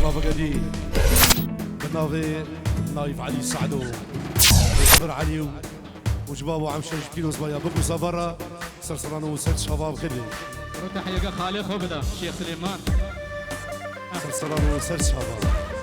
شرف قديم بالناظر نايف علي سعدو صبر علي وجبابو عم شرج كيلو صبايا بكو صبرا سرسرانو وسد شباب خدي تحية خالي خبدا شيخ سليمان سرسرانو وسد شباب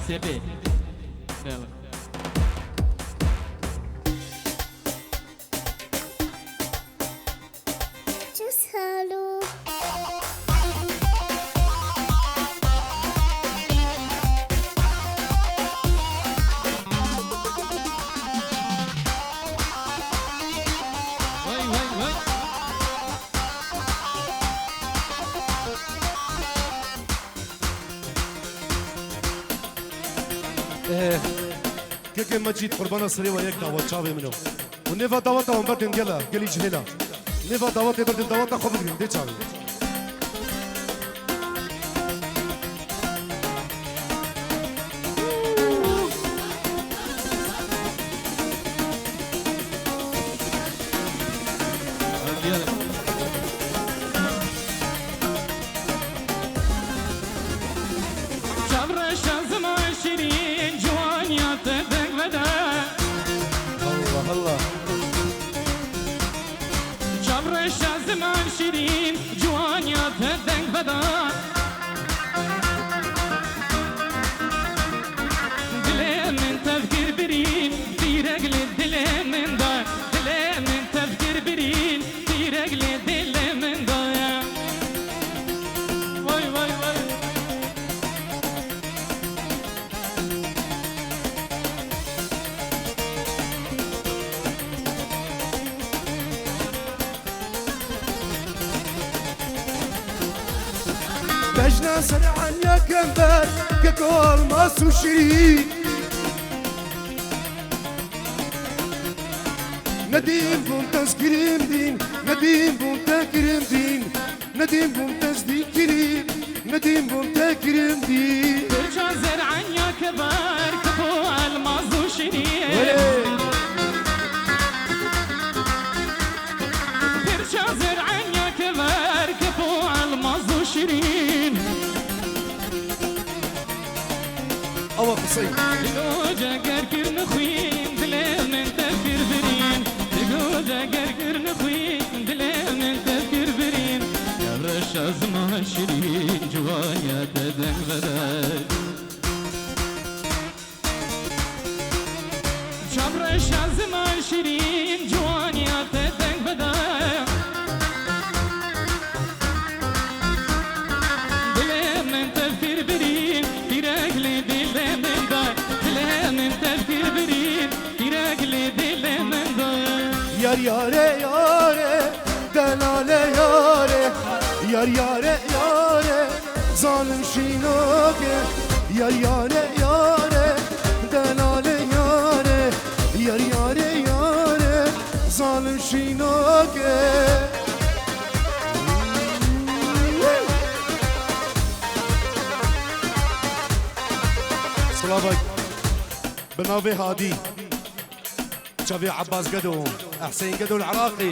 سيبي كيف ما جيت قربان صري وياك دعوة شعبي منه ونفا دعوة ومبردن جلا جلي جهلا نفا دعوة بردن دعوة خبر جرين دي شعبي بجنا سرعا يا كنبر ككول ماسو شريك نديم بومتاز كريم دين نديم بومتا كريم دين نديم بومتاز دي كريم نديم بومتا كريم دين بجنا سرعا يا كبر ككول ماسو شريك بجنا سرعا يا كبر ككول ماسو شريك أو قصي لو جاكر كرن خوين دلال من تفكر برين صبر شازم شیرین جوانیات دنگ بدایا دل من تفکر برین دیرگلی دل من دا دل من تفکر برین دیرگلی دل من دا Yar yare yare delale yare Yar yare yare zalim şinoke Yar yare yare delale yare Yar yare yare zalim şinoke صلابك بنوبي هادي شافي عباس قدو حسين قدو العراقي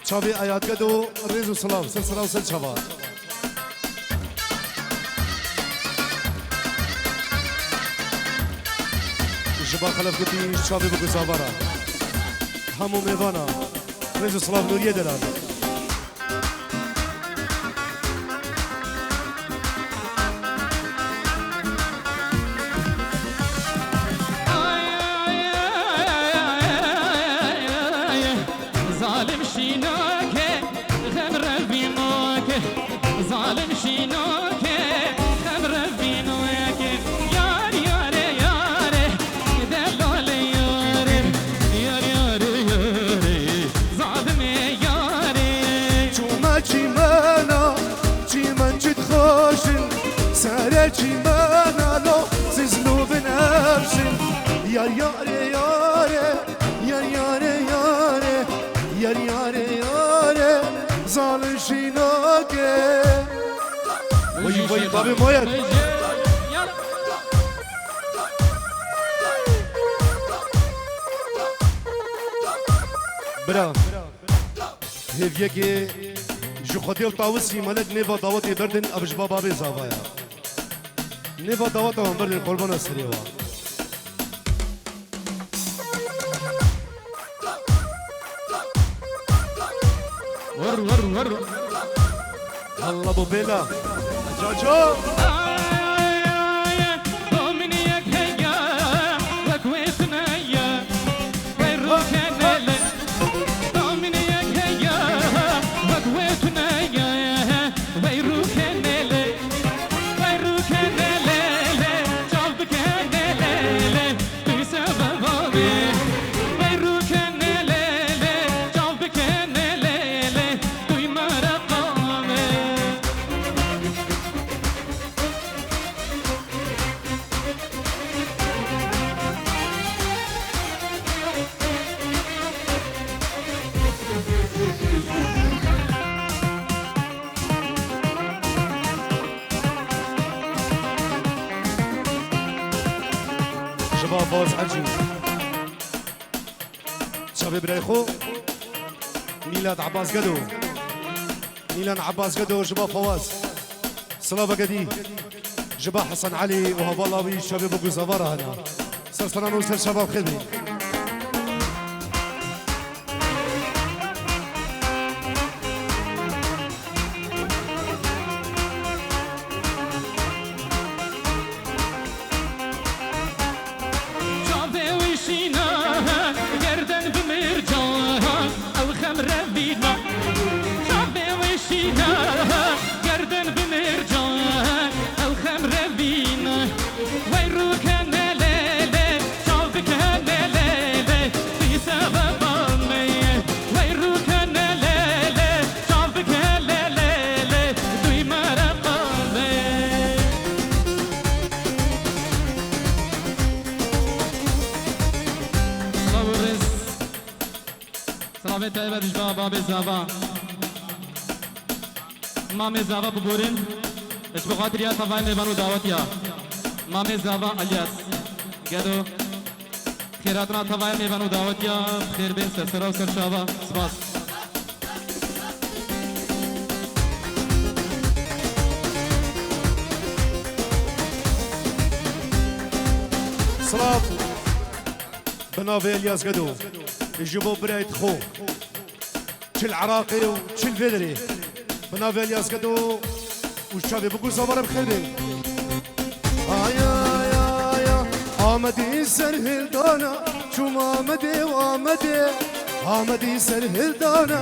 شافي ايات قدو ريزو سلام سلسله وسل شباب الجبال خلف قدي شافي بقو زابرا همو ميفانا ريزو سلام نوريه دلال ظالم شیناکه خبر بیناکه ظالم شیناکه خبر بیناکه یار یاره یاره دلال یاره یار یاره یاره ظالم یاره چوما چیمانا چیمان جد خوشن سره چیمانا لو زیزلو بنفسن یار یاره یاره یار یاره یاره یار یاره یاره ظالم شیناکه وی وی بابی موید برا هیویه که جو خودی و تاوسی ملک نیوا دعوتی بردن ابش بابا بی زاوایا نیوا دعوت هم بردن قربان سریوا ور ور ور الله ابو بيلا جوجو شباب فوز حجي شباب بريخو ميلاد عباس قدو ميلان عباس قدو شباب فواز صلابة قدي جبا حسن علي وهو الله بي شباب ابو زفارة هنا سلسلان وسل شباب خدمي سلامت تایبت جبا باب زاوا مام زاوا ببورین اش بخاطر یا تفاهم میبانو دعوت یا مام زاوا الیاس گدو خیراتنا تفاهم میبانو دعوت یا خیر بین سرسرا و سرشاوا سپاس صلاة بنافي الياس قدو يجيبوا برايت خو تشل عراقي وتشل فيدري بنافي الياس قدو والشعبي بقول صبر بخير آيا يا يا آمدی سر هلدانا چوم آمده و آمده آمدی سر هلدانا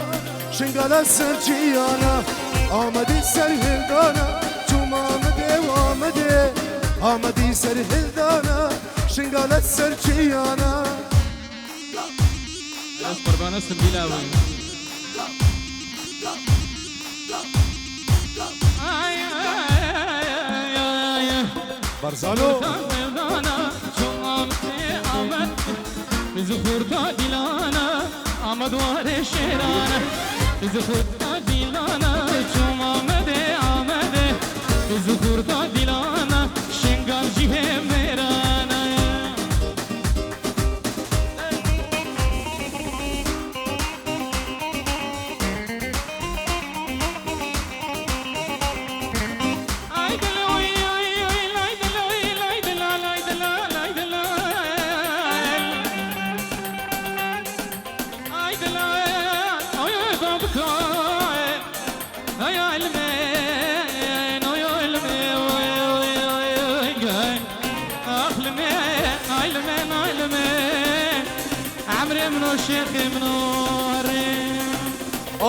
شنگال سر چیانا آمدی سر هلدانا چوم آمده و آمده آمدی سر هلدانا شنگال سر چیانا از قربان سنبیلا وی برزانو زخورتا دیلانا آمدوار شیرانا زخورتا دیلانا چوم آمده زخورتا دیلانا شنگال جیه میرانا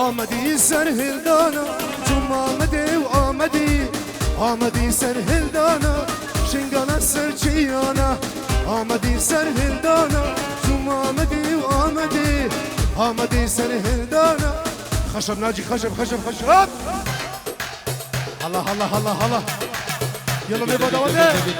آمدی سر هلدانا چوم آمده و آمدی آمدی سر هلدانا شنگال سر چیانا آمدی سر هلدانا چوم آمدی و آمدی آمدی سر هلدانا خشب ناجي خشب هلا يلا نبغى دوامه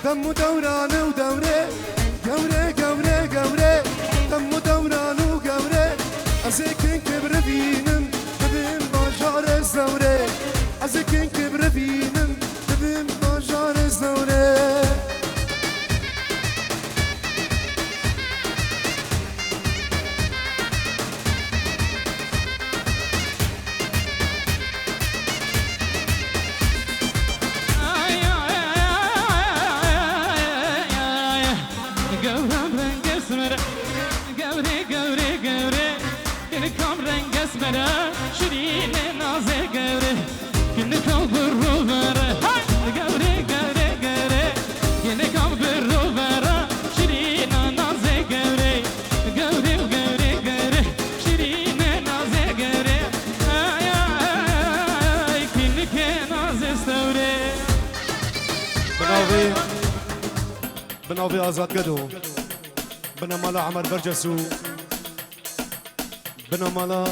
دم دوران ودوره قوري دم دوران وقوري أزكين كبر بينم تبين باجار الزوري أزكين كبر بينم تبين باجار الزوري بناوي آزاد قدو بنا مالا عمر برجسو بنا مالا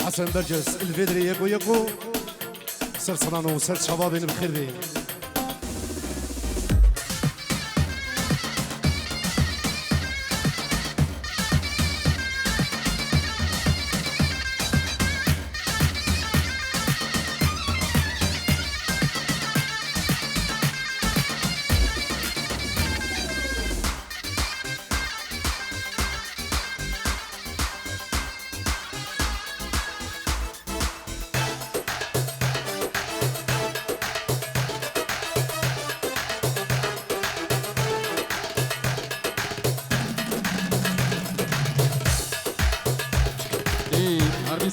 حسن برجس الفيدري يقو سر صنانو سر شبابين بخير بي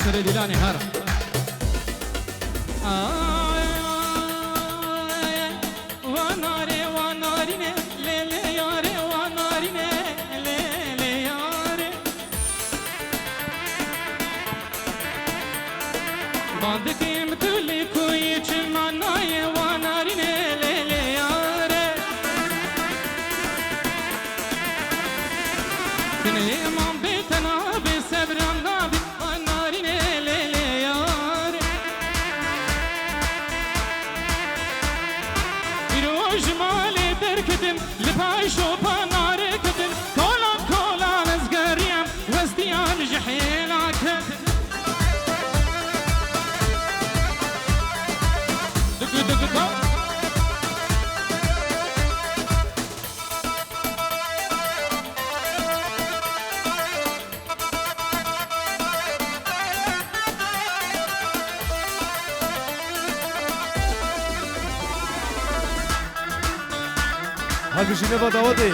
سر دیلانی هر وانارینه لیلی یاره وانارینه لیلی یاره باندکیم تولی کوی چمنای وانارینه لیلی یاره وستيان جحيلك دق دق دق هل بيجي نبا داودي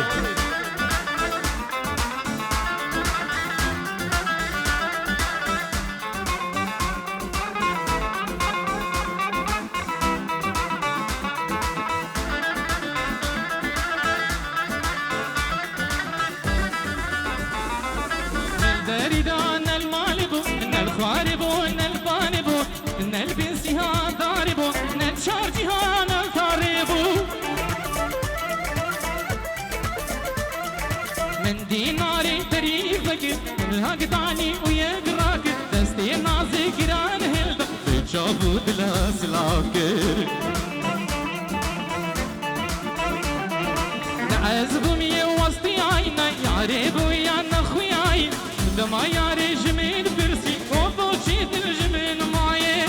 الدريدان المالبو ان الخواربو ان البانبو ان البنسيها ضاربو ان الشارجيها نطاربو من ديناري تريفك من هقداني ويقراك دستي نازي كران هلدا بتشافو دلاس العكر نعزبو مي وسطي عينا يعربو يا نخوياي دما ياري جميل برسي وضوشي الجميل معي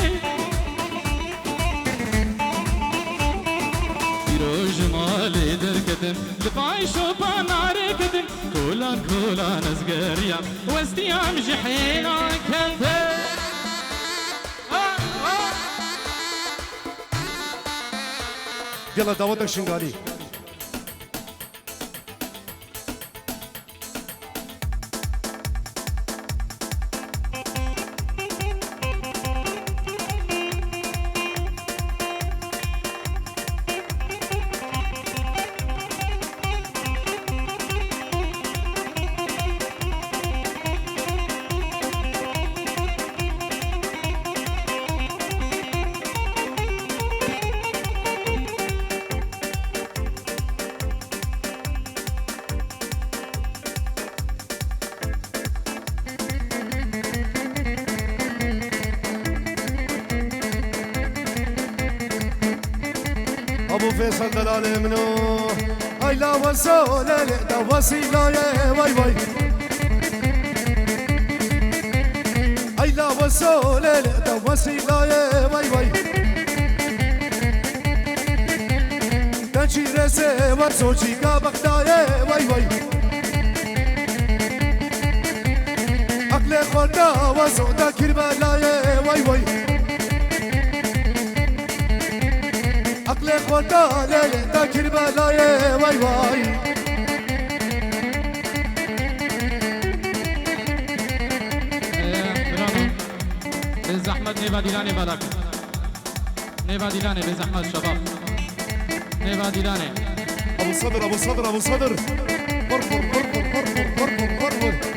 يروج مالي دركتم لباي شوبا ناركتم كولا كولا نزقريا واستيام جحينا كنت يلا داودك شنغالي ابو فيصل دلال منو هاي لا وصول دا وسيله واي واي هاي لا وصول دا وسيله واي واي تنشي رسي ورسوشي كابقداي واي واي عقل خوردا وزودا كربلاي واي واي عقل خوردا ليلة كربلاي واي واي بزحمة نيفا ديلاني بارك نيفا ديلاني بزحمة شباب نيفا ديلاني ابو صدر ابو صدر ابو صدر فرفر فرفر فرفر فرفر فرفر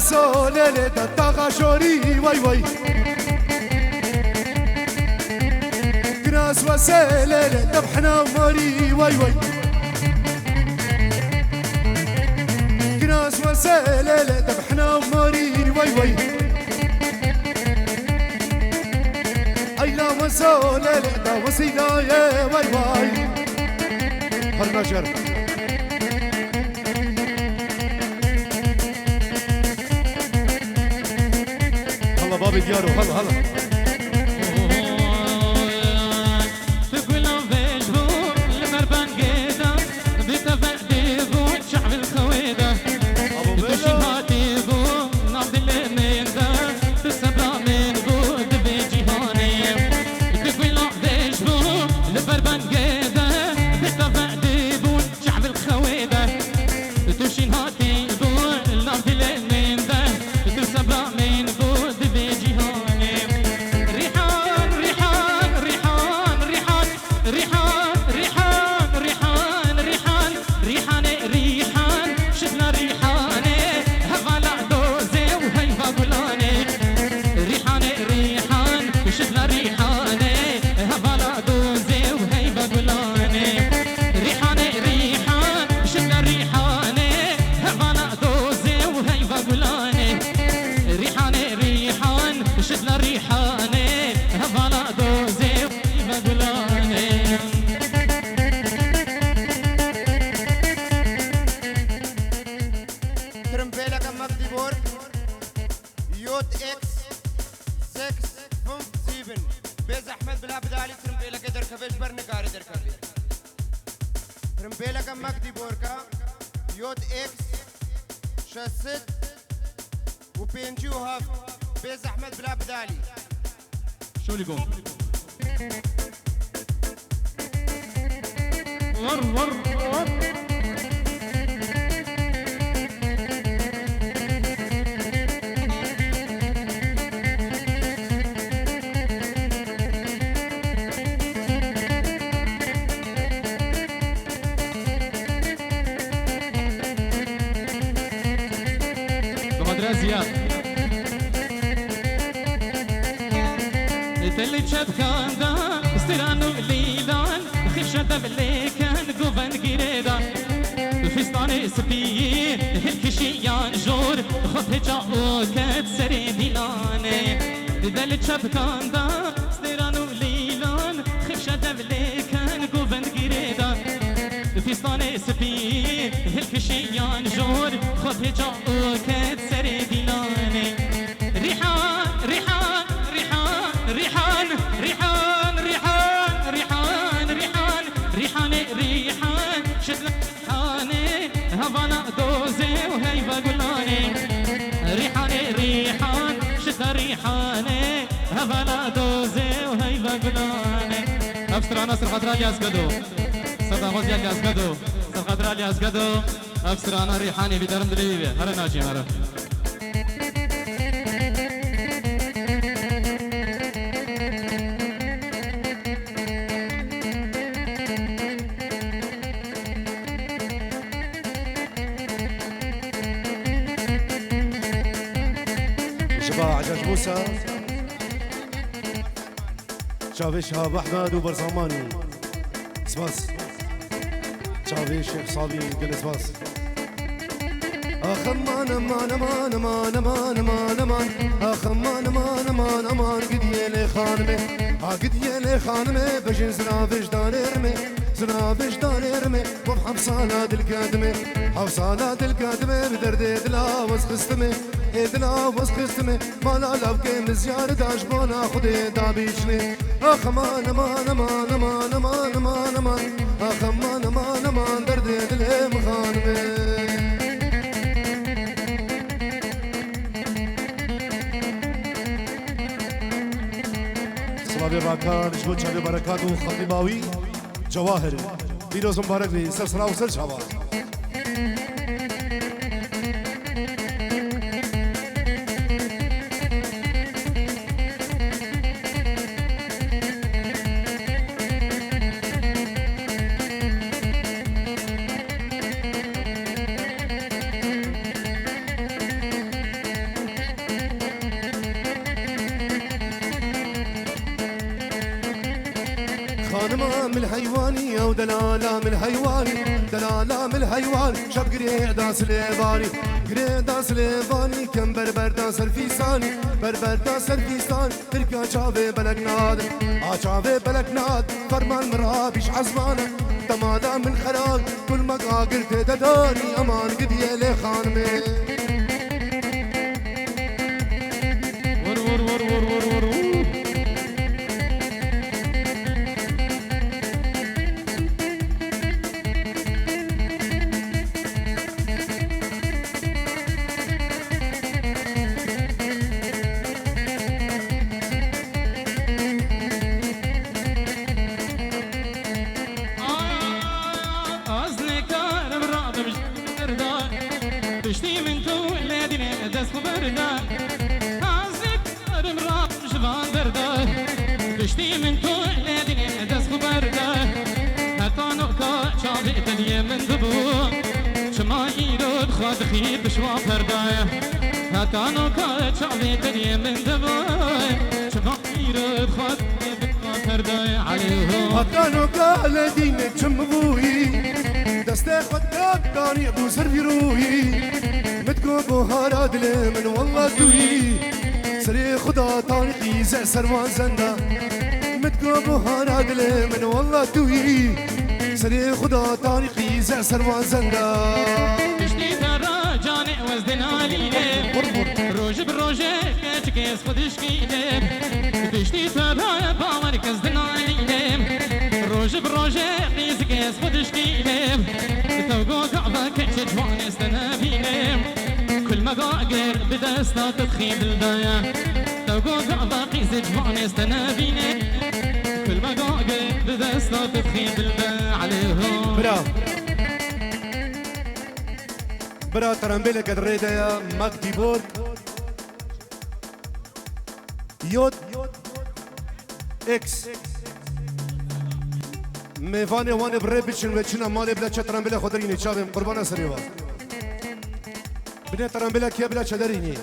سولele da tagashori vay vay Gras vaselele dabhna mari vay vay Gras vaselele dabhna mari vay vay Ayla vasolele da wasilaye vay vay Harnajar بابي ديارو هلا هلا شعب الخويدة ترمبيلك مجدي بورك يوت اكس 657 بيز احمد بلا بدالي ترمبيلك دركبش برنقاري دركبي ترمبيلك مجدي بوركا يوت اكس 6 وبينجي وهاف بيز احمد بلا بدالي شو اللي قوم ور بقدر زياد اللي كان دا استرانو ليلان خشة بليكان قوفن قريدا الفستان سبي الكشيان جور خطه جاو كت سري ديلاني اللي كان دا استرانو ليلان خشة بليكان قوفن قريدا الفستان سبي الكشيان جور خطه جاو كت سري ديلاني ريحان ريحان ريحان ريحان ريحان ريحان ريحان ريحان ريحان شد ريحاني هبانا دوزي وهي بقولاني ريحان ريحان شد ريحاني هبانا دوزي وهي بقولاني افسر انا سر خضرا لي اسقدو صدق غزي لي اسقدو سر خضرا لي اسقدو افسر انا ريحاني بدرم دليبي هلا ناجي هلا عجاج موسى شافي شهاب احمد وبرزماني سباس شافي شيخ صابي قل سباس اخمان امان امان امان امان امان امان اخمان امان امان امان قد يلي خانمي قد يلي خانمي بجن زنافش دانيرمي زنافش دانيرمي وبحب صالات القدمي حب صالات القدمي بدردي دلا وسخستمي ادنا وسخستمي مالا لبكي مزيار داش بونا خدي دابيشني اخمان امان امان امان امان امان امان اخمان امان امان دردي دلي مخانمي صلاه باكان جبوت شبي بركات وخطيباوي جواهر بيروز مبارك لي سلسله وسل شباب خانمة من الحيواني او دلالة من الحيواني دلالة من الحيوان شب قريع داس ليباني قريع داس ليباني كم بربر داس الفيساني بربر داس الفيسان تركا شافي بلق ناد شافي بلق ناد فرمان مرابيش عزمانه تمادا من خراج كل مقاقر تداني امان قد يلي خانمي ور ور ور ور ور ور بشتي من كل لادين دست بردا عزك رمرا جبان بردا بشتي من كل لادين دست بردا حتى نقطة شابئت اليمن دبو شما يرد خاد خير بشوا بردا حتى نقطة شابئت اليمن دبو شما يرد خاد بشوا بردا عليهم حتى نقطة لادين جمبوي دسته خدك داني ابو سرفي روحي متكو بوهارا دلي من والله دوي سري خدا طارقي زع سروان زندا متكو بوهارا دلي من والله دوي سري خدا طارقي زع سروان زندا بشتي ترى جاني کس دنالینه روژ بروژه کس خودش کینه بشتی تبا باور کس دنالینه روژ بروژه کس خودش کینه تو گو کعبه کچ جوان استنابینه كل ما قاقر بدستا تدخيل الدايا توقو كعبة قيس جوان استنابيني كل ما قاقر بدستا تدخيل الدايا عليهم برا ترمبيلك الريدة ماكتي بورد يود اكس ميفاني واني بريبتشن وچنا مالي بلا چه ترمبيلة خودريني چاوهم قربانا سريوا بني ترمبيلة كيا بلا چه دريني